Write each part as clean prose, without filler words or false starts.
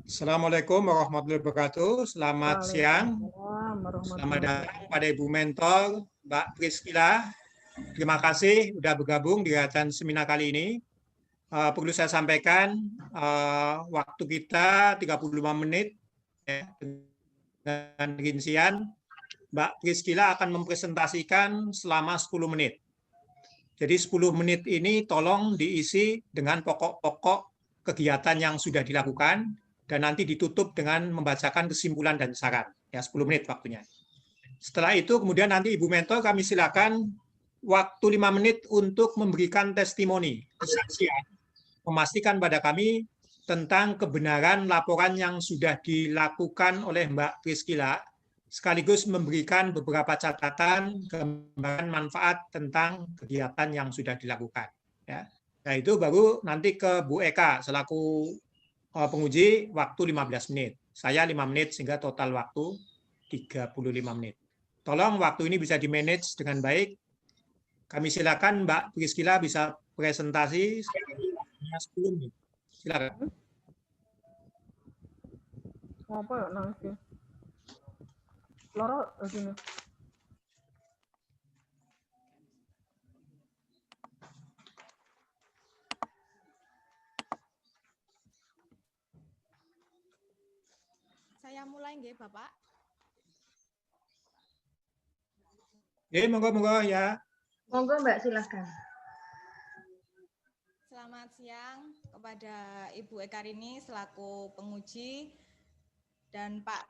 Assalamualaikum warahmatullahi wabarakatuh. Selamat siang. Waalaikumsalam Selamat warahmatullahi datang pada Ibu Mentor, Mbak Priscila. Terima kasih sudah bergabung di kajian seminar kali ini. Perlu saya sampaikan, waktu kita 35 menit ya, dengan rincian. Mbak Priscila akan mempresentasikan selama 10 menit. Jadi 10 menit ini tolong diisi dengan pokok-pokok kegiatan yang sudah dilakukan dan nanti ditutup dengan membacakan kesimpulan dan saran. Ya, 10 menit waktunya. Setelah itu kemudian nanti Ibu Mentor kami silakan waktu 5 menit untuk memberikan testimoni, kesaksian, memastikan pada kami tentang kebenaran laporan yang sudah dilakukan oleh Mbak Priscila, sekaligus memberikan beberapa catatan gambaran manfaat tentang kegiatan yang sudah dilakukan. Ya. Nah itu baru nanti ke Bu Eka selaku penguji waktu 15 menit. Saya 5 menit sehingga total waktu 35 menit. Tolong waktu ini bisa di-manage dengan baik. Kami silakan Mbak Priscila bisa presentasi 10 menit. Silakan. Apa ya nangis? Loro sini. Saya mulai nggih, Bapak. Monggo ya. Monggo Mbak, silahkan. Selamat siang kepada Ibu Ekarini selaku penguji dan Pak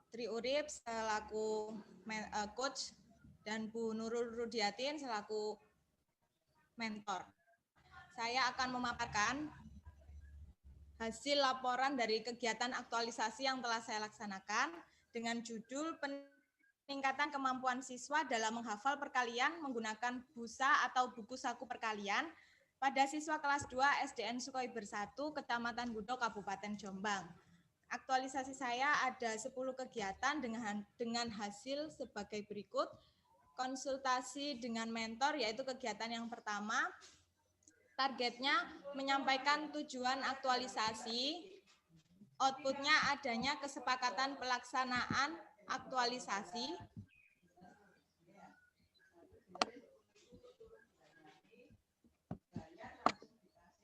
Tri Urip selaku coach dan Bu Nurul Rudiatin selaku mentor. Saya akan memaparkan hasil laporan dari kegiatan aktualisasi yang telah saya laksanakan dengan judul peningkatan kemampuan siswa dalam menghafal perkalian menggunakan busa atau buku saku perkalian pada siswa kelas 2 SDN Sukoiber 1, Kecamatan Gudo, Kabupaten Jombang. Aktualisasi saya ada 10 kegiatan dengan hasil sebagai berikut. Konsultasi dengan mentor, yaitu kegiatan yang pertama. Targetnya menyampaikan tujuan aktualisasi. Outputnya adanya kesepakatan pelaksanaan aktualisasi.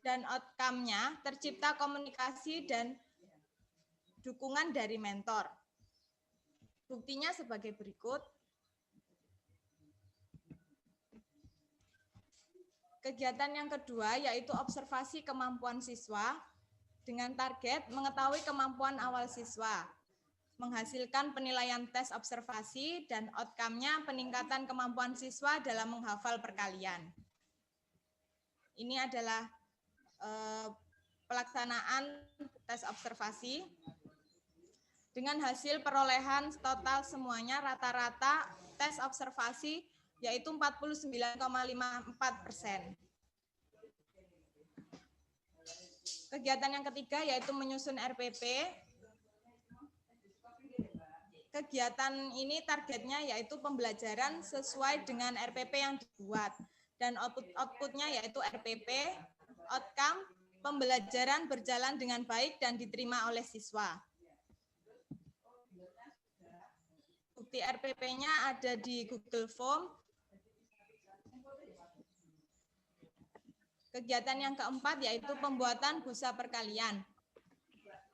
Dan outcome-nya tercipta komunikasi dan dukungan dari mentor. Buktinya sebagai berikut. Kegiatan yang kedua yaitu observasi kemampuan siswa dengan target mengetahui kemampuan awal siswa, menghasilkan penilaian tes observasi dan outcome-nya peningkatan kemampuan siswa dalam menghafal perkalian. Ini adalah pelaksanaan tes observasi dengan hasil perolehan total semuanya rata-rata tes observasi yaitu 49,54%. Kegiatan yang ketiga yaitu menyusun RPP. Kegiatan ini targetnya yaitu pembelajaran sesuai dengan RPP yang dibuat dan outputnya yaitu RPP, outcome, pembelajaran berjalan dengan baik dan diterima oleh siswa. Bukti RPP-nya ada di Google Form. Kegiatan yang keempat yaitu pembuatan busa perkalian.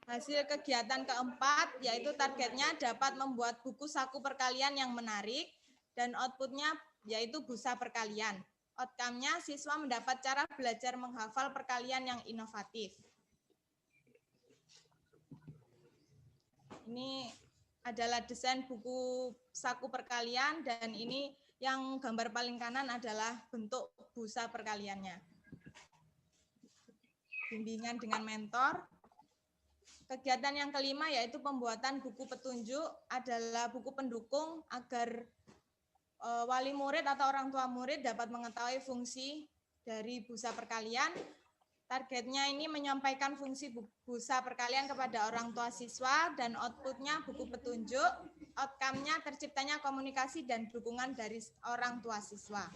Hasil kegiatan keempat yaitu targetnya dapat membuat buku saku perkalian yang menarik dan outputnya yaitu busa perkalian. Outcome-nya siswa mendapat cara belajar menghafal perkalian yang inovatif. Ini adalah desain buku saku perkalian dan ini yang gambar paling kanan adalah bentuk busa perkaliannya. Bimbingan dengan mentor. Kegiatan yang kelima yaitu pembuatan buku petunjuk adalah buku pendukung agar wali murid atau orang tua murid dapat mengetahui fungsi dari busa perkalian. Targetnya ini menyampaikan fungsi busa perkalian kepada orang tua siswa dan outputnya buku petunjuk. Outcome-nya terciptanya komunikasi dan dukungan dari orang tua siswa.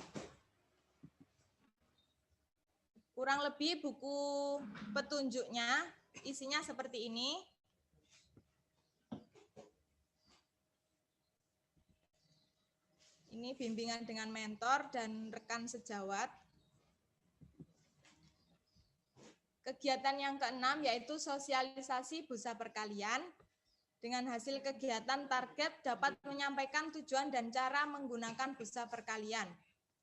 Kurang lebih buku petunjuknya isinya seperti ini. Ini bimbingan dengan mentor dan rekan sejawat. Kegiatan yang keenam yaitu sosialisasi busa perkalian. Dengan hasil kegiatan target dapat menyampaikan tujuan dan cara menggunakan busa perkalian.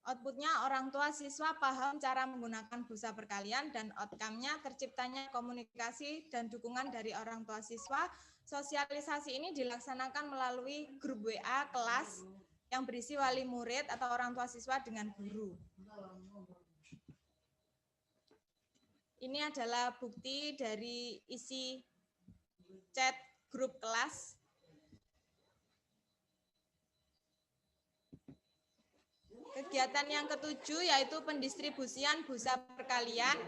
Outputnya orang tua siswa paham cara menggunakan busa perkalian dan outcome-nya terciptanya komunikasi dan dukungan dari orang tua siswa. Sosialisasi ini dilaksanakan melalui grup WA kelas yang berisi wali murid atau orang tua siswa dengan guru. Ini adalah bukti dari isi chat grup kelas. Kegiatan yang ketujuh yaitu pendistribusian busa perkalian.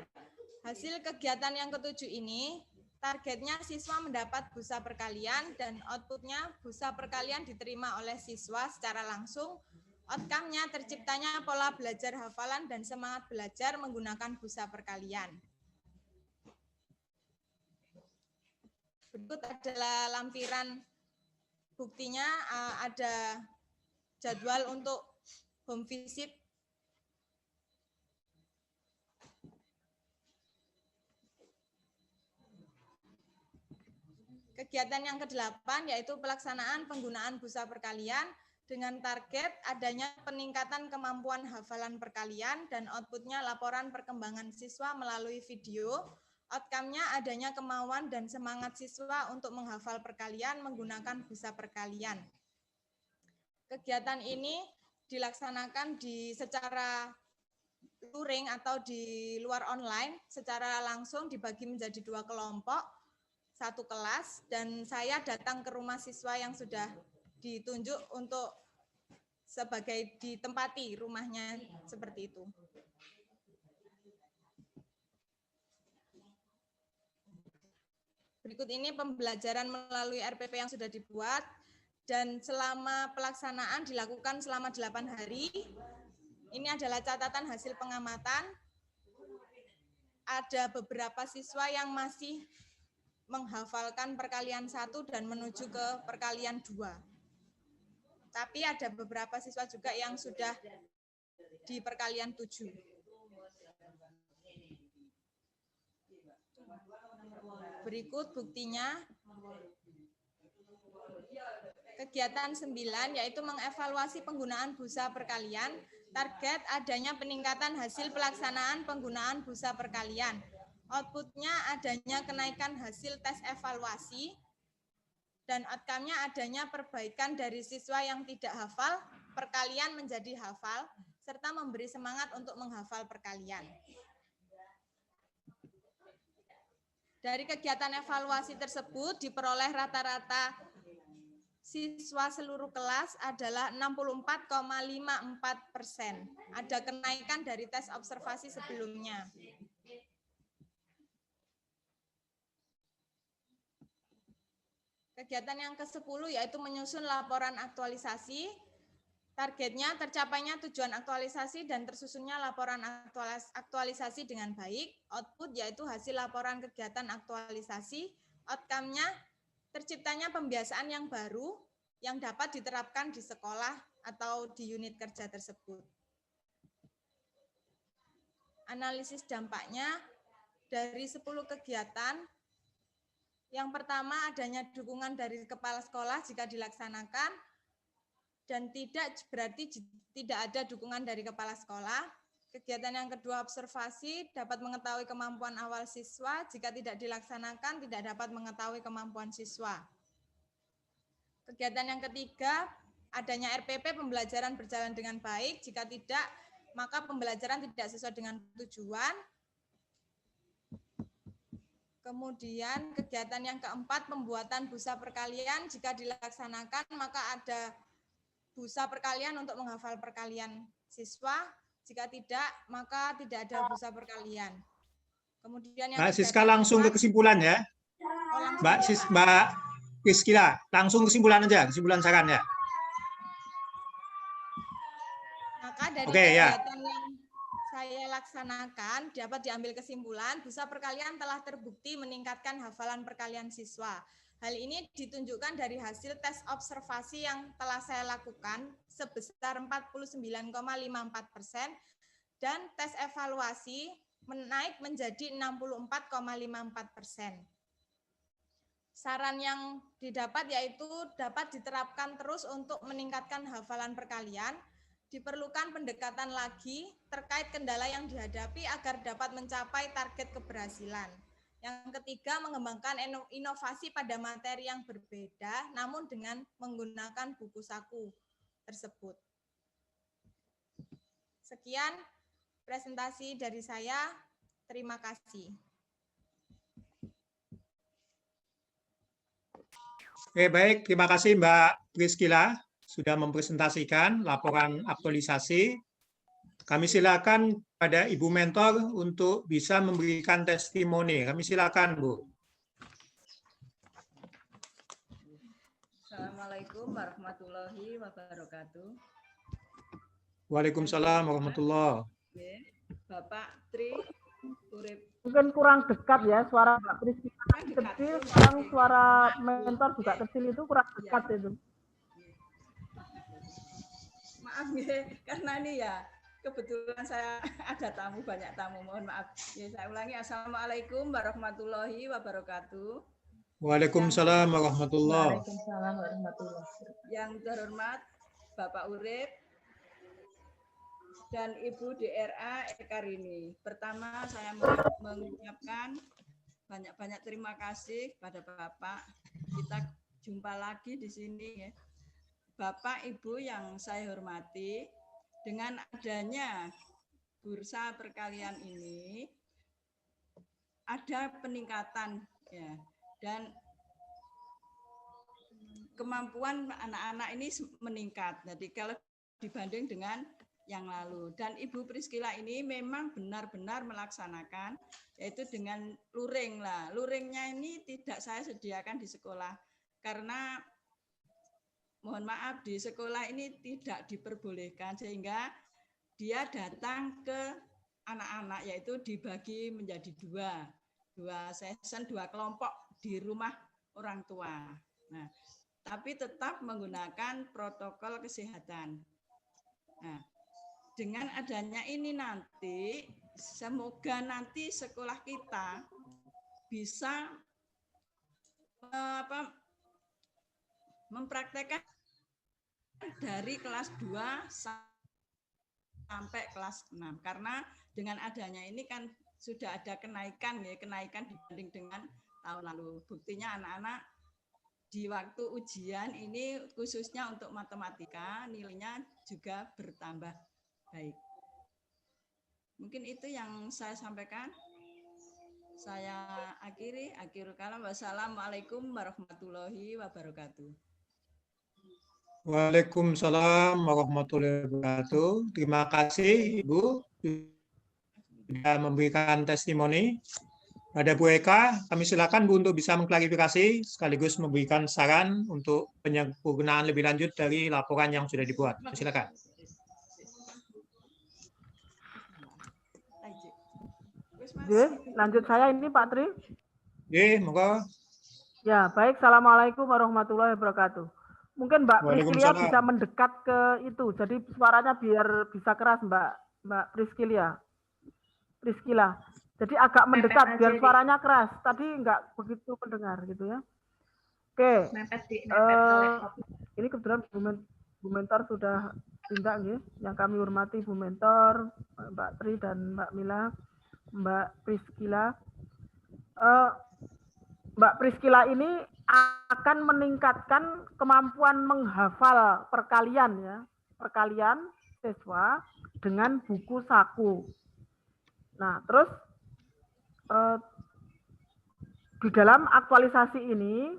Hasil kegiatan yang ketujuh ini, targetnya siswa mendapat busa perkalian dan outputnya busa perkalian diterima oleh siswa secara langsung. Outcome-nya terciptanya pola belajar hafalan dan semangat belajar menggunakan busa perkalian. Berikut adalah lampiran buktinya, ada jadwal untuk home visit. Kegiatan yang ke-8 yaitu pelaksanaan penggunaan busa perkalian dengan target adanya peningkatan kemampuan hafalan perkalian dan outputnya laporan perkembangan siswa melalui video. Outcome-nya adanya kemauan dan semangat siswa untuk menghafal perkalian menggunakan busa perkalian. Kegiatan ini dilaksanakan secara luring atau di luar online, secara langsung dibagi menjadi 2 kelompok, 1 kelas, dan saya datang ke rumah siswa yang sudah ditunjuk untuk sebagai ditempati rumahnya seperti itu. Berikut ini pembelajaran melalui RPP yang sudah dibuat dan selama pelaksanaan dilakukan selama 8 hari. Ini adalah catatan hasil pengamatan. Ada beberapa siswa yang masih menghafalkan perkalian 1 dan menuju ke perkalian 2. Tapi ada beberapa siswa juga yang sudah di perkalian 7. Berikut buktinya. Kegiatan 9 yaitu mengevaluasi penggunaan busa perkalian. Target adanya peningkatan hasil pelaksanaan penggunaan busa perkalian. Outputnya adanya kenaikan hasil tes evaluasi dan outcome-nya adanya perbaikan dari siswa yang tidak hafal perkalian menjadi hafal serta memberi semangat untuk menghafal perkalian. Dari kegiatan evaluasi tersebut diperoleh rata-rata siswa seluruh kelas adalah 64,54%. Ada kenaikan dari tes observasi sebelumnya. Kegiatan yang ke-10 yaitu menyusun laporan aktualisasi. Targetnya tercapainya tujuan aktualisasi dan tersusunnya laporan aktualisasi dengan baik. Output yaitu hasil laporan kegiatan aktualisasi. Outcome-nya terciptanya pembiasaan yang baru yang dapat diterapkan di sekolah atau di unit kerja tersebut. Analisis dampaknya dari 10 kegiatan. Yang pertama adanya dukungan dari kepala sekolah jika dilaksanakan. Dan tidak berarti tidak ada dukungan dari kepala sekolah. Kegiatan yang kedua observasi dapat mengetahui kemampuan awal siswa. Jika tidak dilaksanakan tidak dapat mengetahui kemampuan siswa. Kegiatan yang ketiga adanya RPP pembelajaran berjalan dengan baik. Jika tidak maka pembelajaran tidak sesuai dengan tujuan. Kemudian kegiatan yang keempat pembuatan busa perkalian. Jika dilaksanakan maka ada busa perkalian untuk menghafal perkalian siswa. Jika tidak, maka tidak ada busa perkalian. Kemudian yang Mbak Siska langsung ke kesimpulan ya. Mbak Priskila, langsung kesimpulan aja, kesimpulan saran ya. Maka dari ya. kegiatan yang saya laksanakan dapat diambil kesimpulan busa perkalian telah terbukti meningkatkan hafalan perkalian siswa. Hal ini ditunjukkan dari hasil tes observasi yang telah saya lakukan sebesar 49,54% dan tes evaluasi menaik menjadi 64,54%. Saran yang didapat yaitu dapat diterapkan terus untuk meningkatkan hafalan perkalian. Diperlukan pendekatan lagi terkait kendala yang dihadapi agar dapat mencapai target keberhasilan. Yang ketiga, mengembangkan inovasi pada materi yang berbeda, namun dengan menggunakan buku saku tersebut. Sekian presentasi dari saya. Terima kasih. Oke, baik. Terima kasih Mbak Priscila sudah mempresentasikan laporan aktualisasi. Kami silakan pada Ibu Mentor untuk bisa memberikan testimoni. Kami silakan, Bu. Assalamualaikum warahmatullahi wabarakatuh. Waalaikumsalam warahmatullahi. Bapak Tri Urip. Mungkin kurang dekat ya suara Mbak Priscila kecil, sekarang suara mentor juga kecil itu kurang dekat itu. Maaf ya, karena ini ya kebetulan saya ada tamu, banyak tamu, mohon maaf. Ya, saya ulangi, Assalamualaikum warahmatullahi wabarakatuh. Waalaikumsalam warahmatullahi. Waalaikumsalam warahmatullahi wabarakatuh. Yang terhormat Bapak Urip dan Ibu DRA Ekarini. Pertama saya mengucapkan banyak-banyak terima kasih pada Bapak. Kita jumpa lagi di sini ya. Bapak Ibu yang saya hormati, dengan adanya bursa perkalian ini ada peningkatan ya, dan kemampuan anak-anak ini meningkat. Jadi kalau dibanding dengan yang lalu, dan Ibu Priscila ini memang benar-benar melaksanakan yaitu dengan luring lah. Luringnya ini tidak saya sediakan di sekolah karena mohon maaf di sekolah ini tidak diperbolehkan, sehingga dia datang ke anak-anak yaitu dibagi menjadi dua session, dua kelompok di rumah orang tua. Nah, tapi tetap menggunakan protokol kesehatan. Nah, dengan adanya ini nanti semoga nanti sekolah kita bisa mempraktekkan dari kelas 2 sampai kelas 6, karena dengan adanya ini kan sudah ada kenaikan dibanding dengan tahun lalu. Buktinya anak-anak di waktu ujian ini khususnya untuk matematika nilainya juga bertambah baik. Mungkin itu yang saya sampaikan. Saya akhirul kalam. Wassalamualaikum warahmatullahi wabarakatuh. Waalaikumsalam warahmatullahi wabarakatuh. Terima kasih Ibu sudah memberikan testimoni. Pada Bu Eka, kami silakan Bu untuk bisa mengklarifikasi sekaligus memberikan saran untuk penyempurnaan lebih lanjut dari laporan yang sudah dibuat. Silakan. Oke, lanjut saya ini Pak Tri. Oke, monggo. Ya, baik. Assalamualaikum warahmatullahi wabarakatuh. Mungkin Mbak Priscilia Waalaikumsalam. bisa mendekat ke itu, jadi suaranya biar bisa keras Mbak Priscila. Jadi agak mendekat biar suaranya keras. Tadi nggak begitu mendengar gitu ya. Oke. Ini kebetulan Bu Mentor sudah tindak ya. Yang kami hormati Bu Mentor, Mbak Tri dan Mbak Mila, Mbak Priscila. Mbak Priscila ini akan meningkatkan kemampuan menghafal perkalian ya, perkalian siswa dengan buku saku. Nah, terus di dalam aktualisasi ini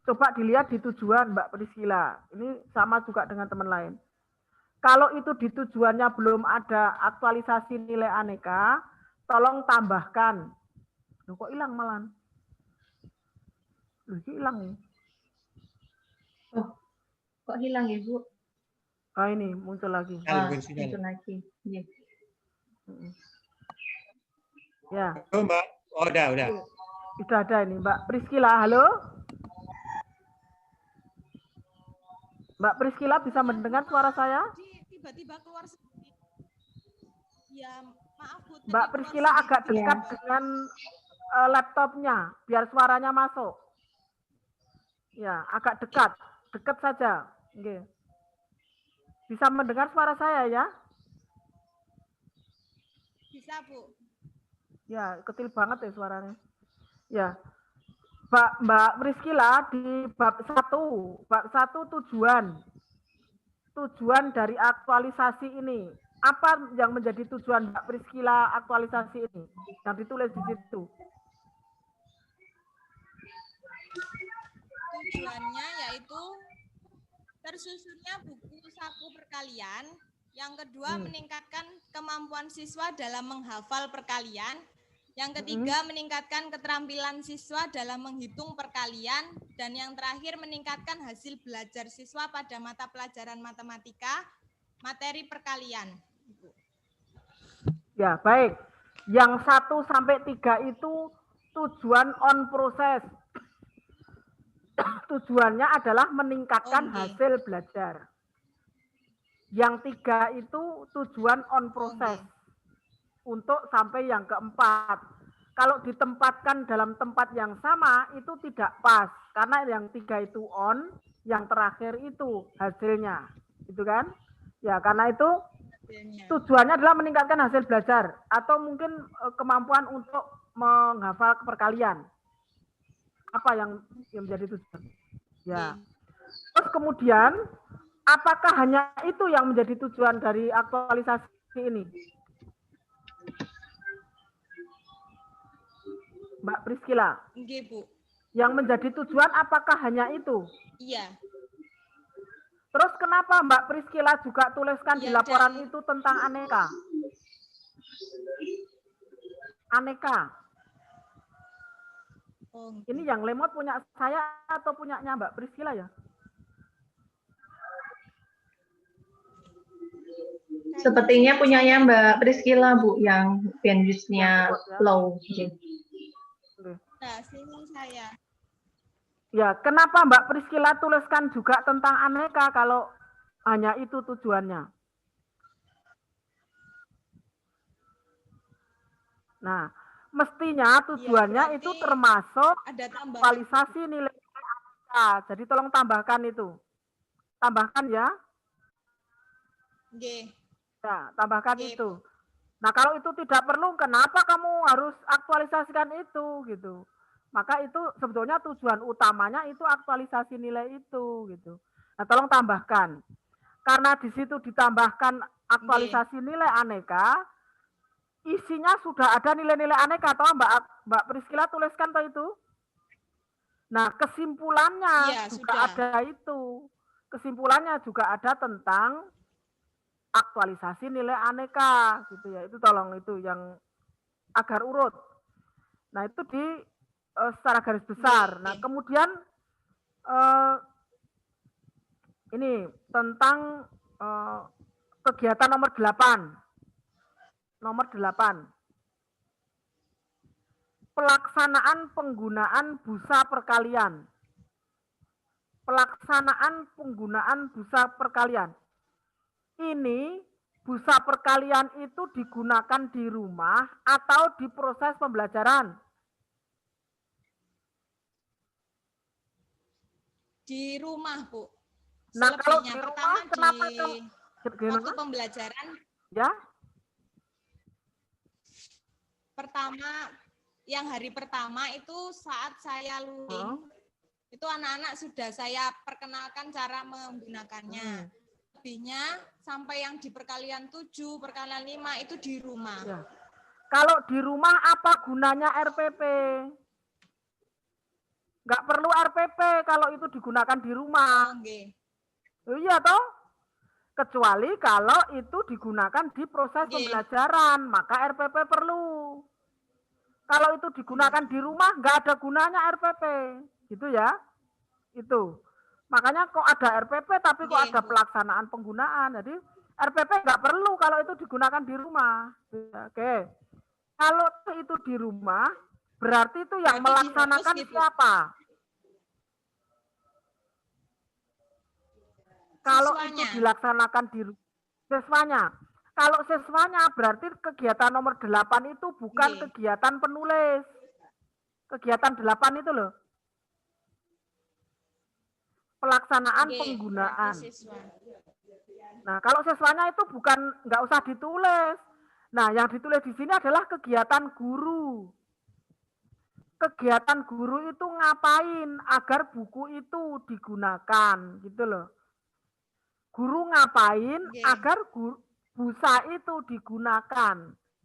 coba dilihat di tujuan Mbak Priscila. Ini sama juga dengan teman lain. Kalau itu di tujuannya belum ada aktualisasi nilai aneka, tolong tambahkan. Loh, kok hilang malah? Loh, hilang ya? Oh, kok hilang ya Bu? Oh, ini muncul lagi. Muncul lagi. Ya. Ya. Oh, Mbak. Oh, udah. Sudah ada ini Mbak Priscila. Halo? Mbak Priscila bisa mendengar suara saya? Tiba-tiba keluar sendiri. Ya, maaf Bu. tadi Mbak keluar Priscila sendiri agak tiba-tiba. dekat dengan laptopnya, biar suaranya masuk. Ya, agak dekat, dekat saja. Oke. Bisa mendengar suara saya ya? Bisa Bu. Ya, kecil banget ya suaranya. Ya, Mbak Priscila di bab 1 tujuan dari aktualisasi ini. Apa yang menjadi tujuan Mbak Priscila aktualisasi ini? Yang ditulis di situ. Tujuannya yaitu tersusunnya buku saku perkalian. Yang kedua, meningkatkan kemampuan siswa dalam menghafal perkalian. Yang ketiga, meningkatkan keterampilan siswa dalam menghitung perkalian. Dan yang terakhir, meningkatkan hasil belajar siswa pada mata pelajaran matematika, materi perkalian. Ya, baik. Yang 1 sampai 3 itu tujuan on proses. Tujuannya adalah meningkatkan hasil belajar. Yang 3 itu tujuan on proses. Untuk sampai yang keempat. Kalau ditempatkan dalam tempat yang sama, itu tidak pas. Karena yang 3 itu on, yang terakhir itu hasilnya. Gitu kan? Ya, karena itu tujuannya adalah meningkatkan hasil belajar. Atau mungkin kemampuan untuk menghafal perkalian. Apa yang menjadi tujuan? Ya. Terus kemudian, apakah hanya itu yang menjadi tujuan dari aktualisasi ini? Mbak Priscila. Nggih, Bu. Yang menjadi tujuan apakah hanya itu? Iya. Terus kenapa Mbak Priscila juga tuliskan di laporan itu tentang aneka? Aneka. Ini yang lemot punya saya atau punyanya Mbak Priscila ya? Sepertinya punyanya Mbak Priscila, Bu, yang bandwidth-nya low. Nah, sini saya. Ya, kenapa Mbak Priscila tuliskan juga tentang aneka kalau hanya itu tujuannya? Nah, mestinya tujuannya itu termasuk aktualisasi nilai aneka. Jadi tolong tambahkan itu. Tambahkan ya. Ya, tambahkan itu. Nah, kalau itu tidak perlu, kenapa kamu harus aktualisasikan itu gitu? Maka itu sebetulnya tujuan utamanya itu aktualisasi nilai itu gitu. Nah, tolong tambahkan. Karena di situ ditambahkan aktualisasi nilai aneka, isinya sudah ada nilai-nilai aneka toh Mbak Priscila tuliskan toh itu. Nah, kesimpulannya juga ada itu. Kesimpulannya juga ada tentang aktualisasi nilai aneka gitu ya. Itu tolong itu yang agar urut. Nah, itu di secara garis besar. Nah, kemudian ini tentang kegiatan nomor 8. Nomor 8. Pelaksanaan penggunaan busa perkalian. Pelaksanaan penggunaan busa perkalian. Ini busa perkalian itu digunakan di rumah atau di proses pembelajaran? Di rumah, Bu. Nah, kalau di rumah kenapa itu? Waktu pembelajaran. Ya. Pertama, yang hari pertama itu saat saya luring, itu anak-anak sudah saya perkenalkan cara menggunakannya. Lebihnya sampai yang di perkalian 7, perkalian 5 itu di rumah. Ya. Kalau di rumah apa gunanya RPP? Nggak perlu RPP kalau itu digunakan di rumah. Iya toh? Kecuali kalau itu digunakan di proses pembelajaran, maka RPP perlu. Kalau itu digunakan di rumah, nggak ada gunanya RPP. Gitu ya. Itu. Makanya kok ada RPP, tapi kok ada pelaksanaan penggunaan. Jadi RPP nggak perlu kalau itu digunakan di rumah. Oke. Kalau itu di rumah, berarti itu yang melaksanakan siapa? Kalau Siswanya. itu dilaksanakan di siswanya. Kalau siswanya berarti kegiatan nomor 8 itu bukan Nggih. kegiatan penulis. Kegiatan 8 itu loh. Pelaksanaan Nggih, penggunaan. berarti siswa. Nah, kalau siswanya itu bukan nggak usah ditulis. Nah, yang ditulis di sini adalah kegiatan guru. Kegiatan guru itu ngapain agar buku itu digunakan, gitu loh. Guru ngapain Nggih. agar busa itu digunakan.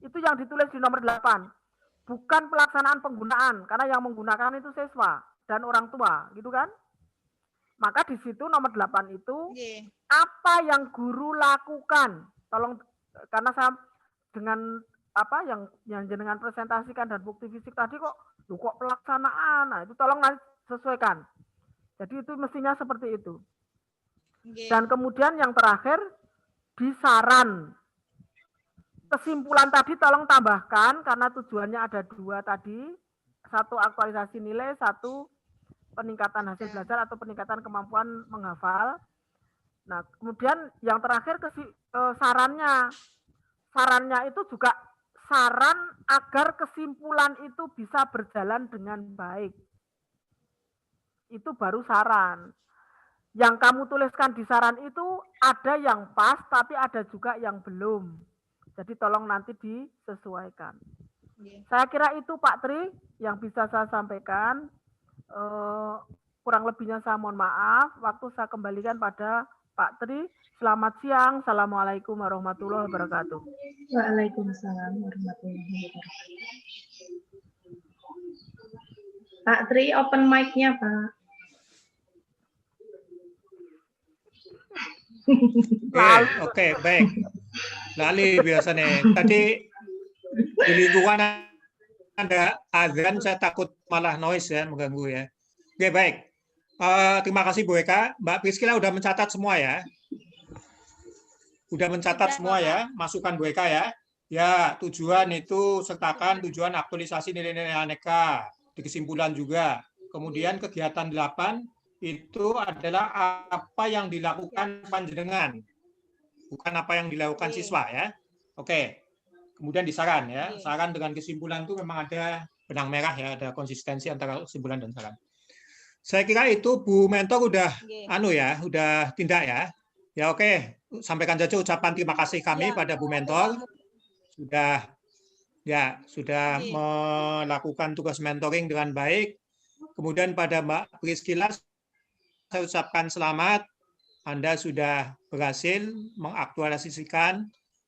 Itu yang ditulis di nomor 8. Bukan pelaksanaan penggunaan, karena yang menggunakan itu siswa dan orang tua, gitu kan? Maka di situ nomor 8 itu Nggih. apa yang guru lakukan. Tolong, karena saya dengan apa yang jenengan presentasikan dan bukti fisik tadi kok pelaksanaan. Nah, itu tolong nanti sesuaikan. Jadi itu mestinya seperti itu. Nggih. Dan kemudian yang terakhir di saran. Kesimpulan tadi tolong tambahkan karena tujuannya ada 2 tadi. 1 aktualisasi nilai, 1 peningkatan hasil belajar atau peningkatan kemampuan menghafal. Nah, kemudian yang terakhir sarannya. Sarannya itu juga saran agar kesimpulan itu bisa berjalan dengan baik. Itu baru saran. Yang kamu tuliskan di saran itu ada yang pas, tapi ada juga yang belum. Jadi tolong nanti disesuaikan. Nggih. Saya kira itu Pak Tri yang bisa saya sampaikan. Kurang lebihnya saya mohon maaf. Waktu saya kembalikan pada Pak Tri. Selamat siang. Assalamualaikum warahmatullahi wabarakatuh. Waalaikumsalam warahmatullahi wabarakatuh. Pak Tri, open mic-nya, Pak. Oke, baik. Lali biasanya. Tadi di lingkungan ada azan, saya takut malah noise ya, mengganggu ya. Oke, baik. Terima kasih Bu Eka. Mbak Priscila udah mencatat semua ya? Udah mencatat semua ya, masukan Bu Eka ya? Ya, tujuan itu sertakan tujuan aktualisasi nilai-nilai aneka. Di kesimpulan juga. Kemudian kegiatan 8 itu adalah apa yang dilakukan panjenengan. Bukan apa yang dilakukan siswa ya. Oke. Kemudian di saran ya. Saran dengan kesimpulan itu memang ada benang merah ya, ada konsistensi antara kesimpulan dan saran. Saya kira itu Bu Mentor udah udah tindak ya. Ya oke, sampaikan saja ucapan terima kasih kami pada Bu Mentor sudah melakukan tugas mentoring dengan baik. Kemudian pada Mbak Priscila saya ucapkan selamat. Anda sudah berhasil mengaktualisasikan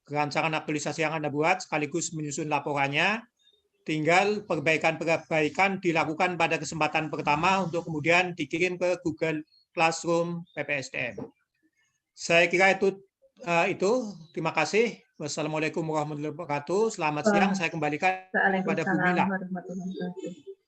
rancangan aktualisasi yang Anda buat sekaligus menyusun laporannya. Tinggal perbaikan-perbaikan dilakukan pada kesempatan pertama untuk kemudian dikirim ke Google Classroom PPSDM. Saya kira itu. Terima kasih. Wassalamualaikum warahmatullahi wabarakatuh. Selamat siang. Saya kembalikan kepada Bu Mila. Waalaikumsalam warahmatullahi wabarakatuh.